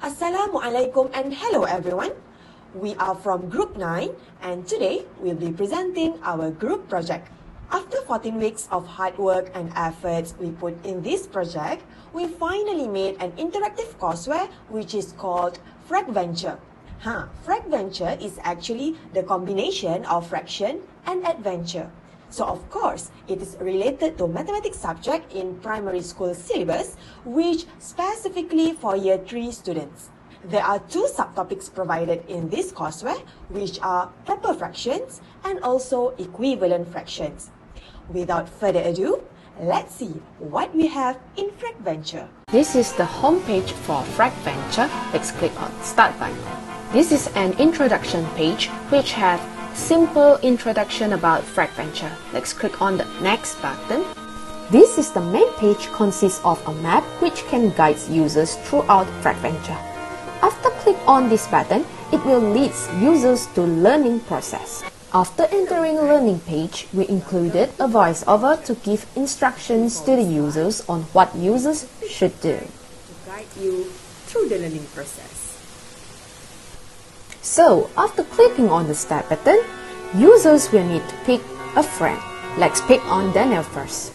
Assalamualaikum and hello everyone. We are from Group 9 and today we'll be presenting our group project. After 14 weeks of hard work and efforts we put in this project, we finally made an interactive courseware which is called Fracventure. Fracventure is actually the combination of fraction and adventure. So of course, it is related to mathematics subject in primary school syllabus, which specifically for year 3 students. There are 2 subtopics provided in this courseware, which are proper fractions and also equivalent fractions. Without further ado, let's see what we have in Fracventure. This is the homepage for Fracventure. Let's click on Start button. This is an introduction page which has simple introduction about Fracventure. Let's click on the next button. This is the main page consists of a map which can guide users throughout Fracventure. After click on this button, it will lead users to learning process. After entering learning page, we included a voiceover to give instructions to the users on what users should do To guide you through the learning process. So, after clicking on the Start button, users will need to pick a friend. Let's pick on Daniel first.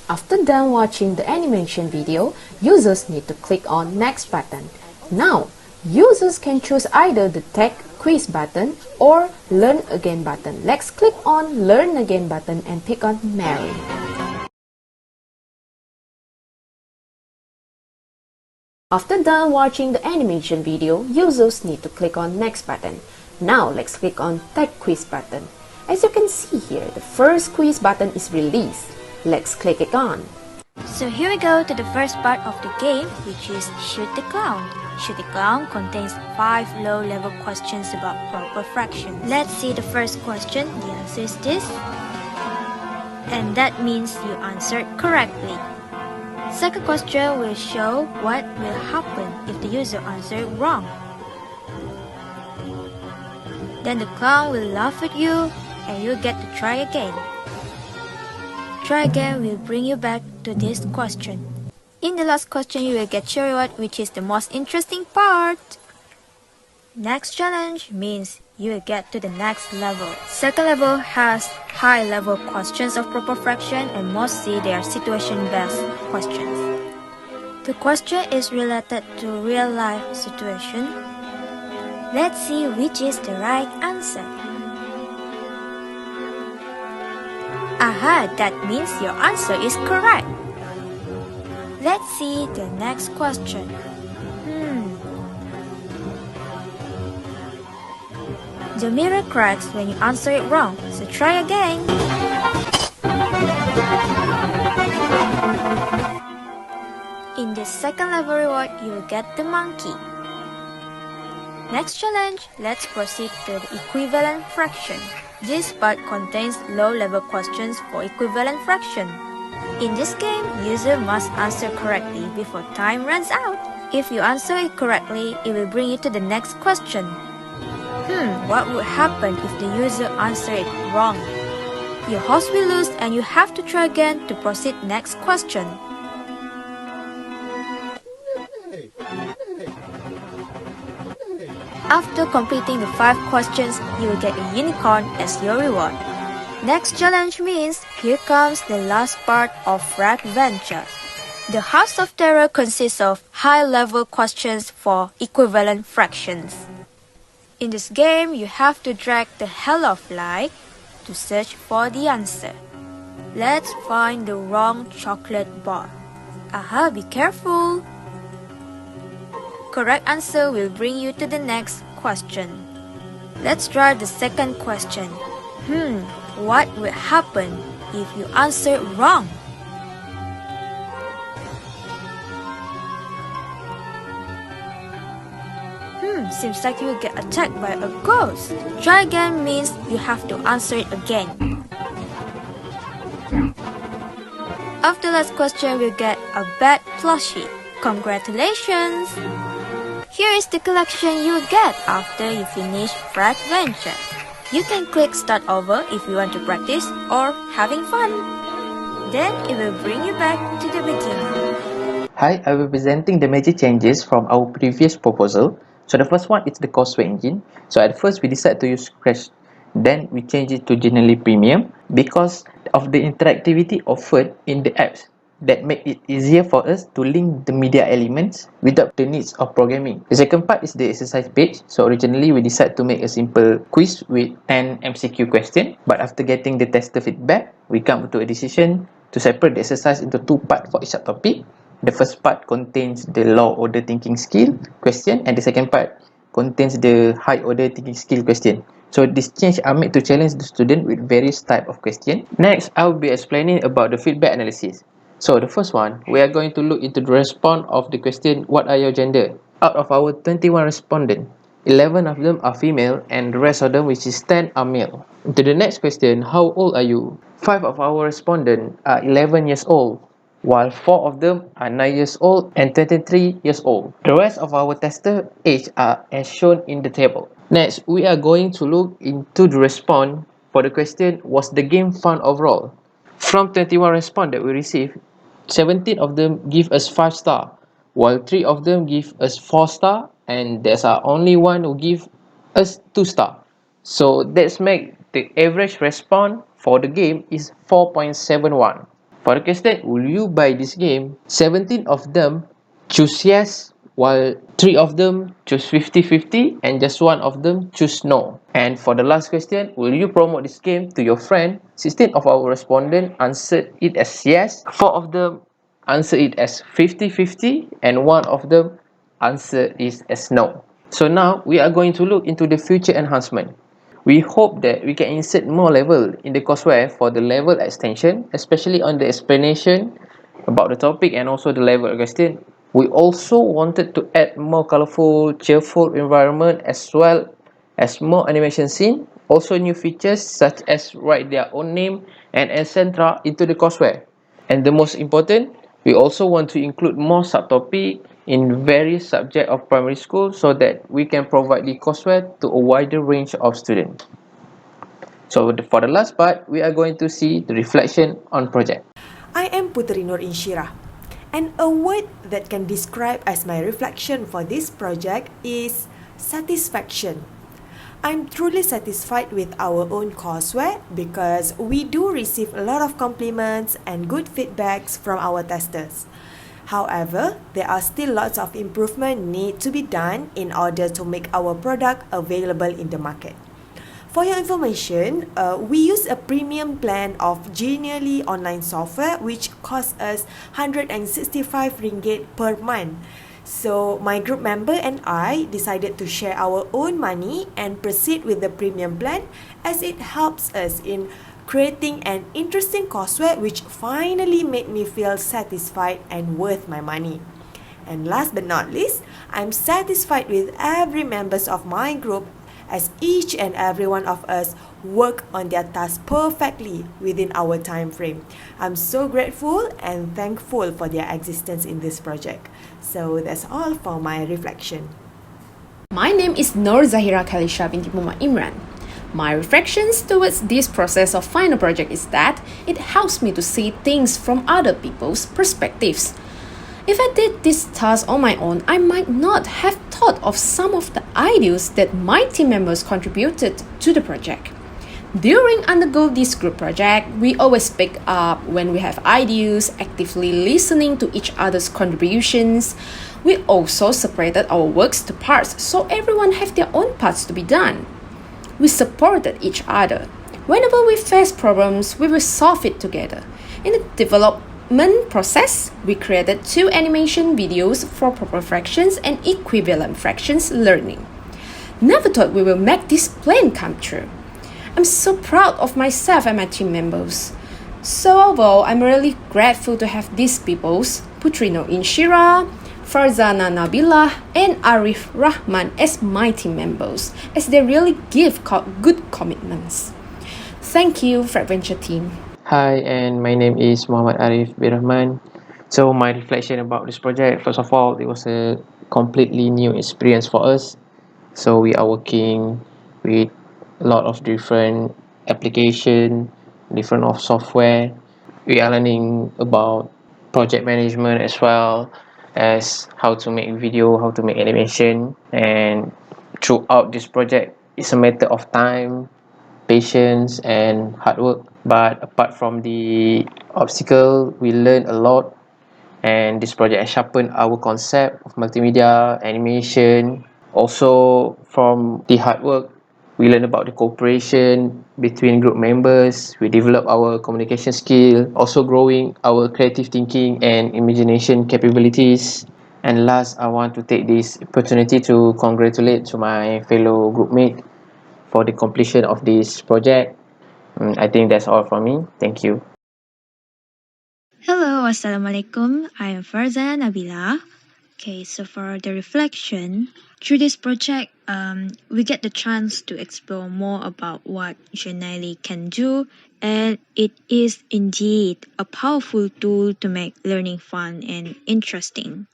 After done watching the animation video, users need to click on Next button. Now, users can choose either the Take Quiz button or Learn Again button. Let's click on Learn Again button and pick on Mary. After done watching the animation video, users need to click on Next button. Now let's click on Take Quiz button. As you can see here, the first quiz button is released. Let's click it on. So here we go to the first part of the game, which is Shoot the Clown. Shoot the Clown contains 5 low-level questions about proper fractions. Let's see the first question. The answer is this. And that means you answered correctly. Second question will show what will happen if the user answered wrong. Then the clown will laugh at you and you'll get to try again. Try again will bring you back to this question. In the last question you will get your reward, which is the most interesting part. Next challenge means you will get to the next level. Second level has high-level questions of proper fraction and mostly they are situation-based questions. The question is related to real-life situation. Let's see which is the right answer. Aha, that means your answer is correct. Let's see the next question. The mirror cracks when you answer it wrong, so try again. In the second level reward, you will get the monkey. Next challenge, let's proceed to the equivalent fraction. This part contains low-level questions for equivalent fraction. In this game, user must answer correctly before time runs out. If you answer it correctly, it will bring you to the next question. What would happen if the user answered it wrong? Your host will lose and you have to try again to proceed next question. After completing the 5 questions, you will get a unicorn as your reward. Next challenge means here comes the last part of Fracventure. The House of Terror consists of high-level questions for equivalent fractions. In this game, you have to drag the hell of light to search for the answer. Let's find the wrong chocolate bar. Aha, be careful! Correct answer will bring you to the next question. Let's try the second question. What will happen if you answer wrong? Seems like you will get attacked by a ghost. Try again means you have to answer it again. After last question, we'll get a bad plushie. Congratulations! Here is the collection you get after you finish Fracventure. You can click Start Over if you want to practice or having fun. Then it will bring you back to the beginning. Hi, I will be presenting the major changes from our previous proposal. So the first one is the Courseware engine. So at first we decided to use Crash, then we changed it to generally premium because of the interactivity offered in the apps that make it easier for us to link the media elements without the needs of programming. The second part is the exercise page. So originally we decided to make a simple quiz with 10 MCQ questions, but after getting the tester feedback, we come to a decision to separate the exercise into two parts for each subtopic. The first part contains the low order thinking skill question, and the second part contains the high order thinking skill question. So this change are made to challenge the student with various type of question. Next, I will be explaining about the feedback analysis. So the first one, we are going to look into the response of the question, what are your gender? Out of our 21 respondents, 11 of them are female and the rest of them, which is 10, are male. To the next question, how old are you? 5 of our respondents are 11 years old, while 4 of them are 9 years old and 23 years old. The rest of our tester age are as shown in the table. Next, we are going to look into the response for the question, was the game fun overall? From 21 response that we received, 17 of them give us 5 star, while 3 of them give us 4 star, and there's only one who give us 2 star. So that's make the average response for the game is 4.71. For the question, will you buy this game? 17 of them choose yes, while 3 of them choose 50-50 and just 1 of them choose no. And for the last question, will you promote this game to your friend? 16 of our respondents answered it as yes, 4 of them answered it as 50-50 and 1 of them answered it as no. So now we are going to look into the future enhancement. We hope that we can insert more level in the courseware for the level extension, especially on the explanation about the topic and also the level question. We also wanted to add more colorful, cheerful environment as well as more animation scene, also new features such as write their own name and etc. into the courseware. And the most important, we also want to include more subtopic in various subjects of primary school so that we can provide the courseware to a wider range of students. So for the last part, we are going to see the reflection on project. I am Puteri Insyirah, and a word that can describe as my reflection for this project is satisfaction. I'm truly satisfied with our own courseware because we do receive a lot of compliments and good feedbacks from our testers. However, there are still lots of improvement need to be done in order to make our product available in the market. For your information, we use a premium plan of Genially online software which costs us 165 ringgit per month. So my group member and I decided to share our own money and proceed with the premium plan as it helps us in creating an interesting courseware which finally made me feel satisfied and worth my money. And last but not least, I'm satisfied with every members of my group as each and every one of us work on their task perfectly within our time frame. I'm so grateful and thankful for their existence in this project. So that's all for my reflection. My name is Zahirah Qalisya binti Muhammad Imran. My reflections towards this process of final project is that it helps me to see things from other people's perspectives. If I did this task on my own, I might not have thought of some of the ideas that my team members contributed to the project. During undergo this group project, we always speak up when we have ideas, actively listening to each other's contributions. We also separated our works to parts so everyone have their own parts to be done. We supported each other. Whenever we face problems, we will solve it together. In the development process, we created 2 animation videos for proper fractions and equivalent fractions learning. Never thought we will make this plan come true. I'm so proud of myself and my team members. So overall, I'm really grateful to have these peoples, Puteri Insyirah, Farzana Nabilah, and Arif Rahman as my team members, as they really give good commitments. Thank you, Fracventure team. Hi, and my name is Muhammad Arif bin Rahman. So my reflection about this project, first of all, it was a completely new experience for us. So we are working with a lot of different application, different of software. we are learning about project management as well as how to make video, how to make animation, and throughout this project it's a matter of time, patience and hard work. But apart from the obstacle, we learn a lot, and this project has sharpened our concept of multimedia animation. Also from the hard work, we learn about the cooperation between group members, we develop our communication skill, also growing our creative thinking and imagination capabilities. And last, I want to take this opportunity to congratulate to my fellow groupmate for the completion of this project. I think that's all from me. Thank you. Hello, Assalamualaikum. I am Farzana Nabila. Okay, so for the reflection, through this project, we get the chance to explore more about what Genially can do, and it is indeed a powerful tool to make learning fun and interesting.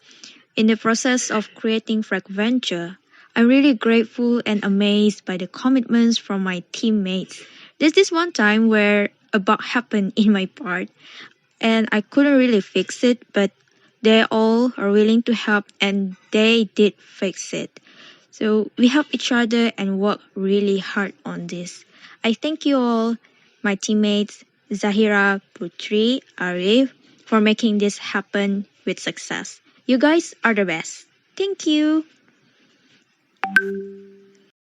In the process of creating Fracventure, I'm really grateful and amazed by the commitments from my teammates. There's this one time where a bug happened in my part, and I couldn't really fix it, but they all are willing to help and they did fix it. So we help each other and work really hard on this. I thank you all, my teammates, Zahirah, Puteri, Arif, for making this happen with success. You guys are the best. Thank you.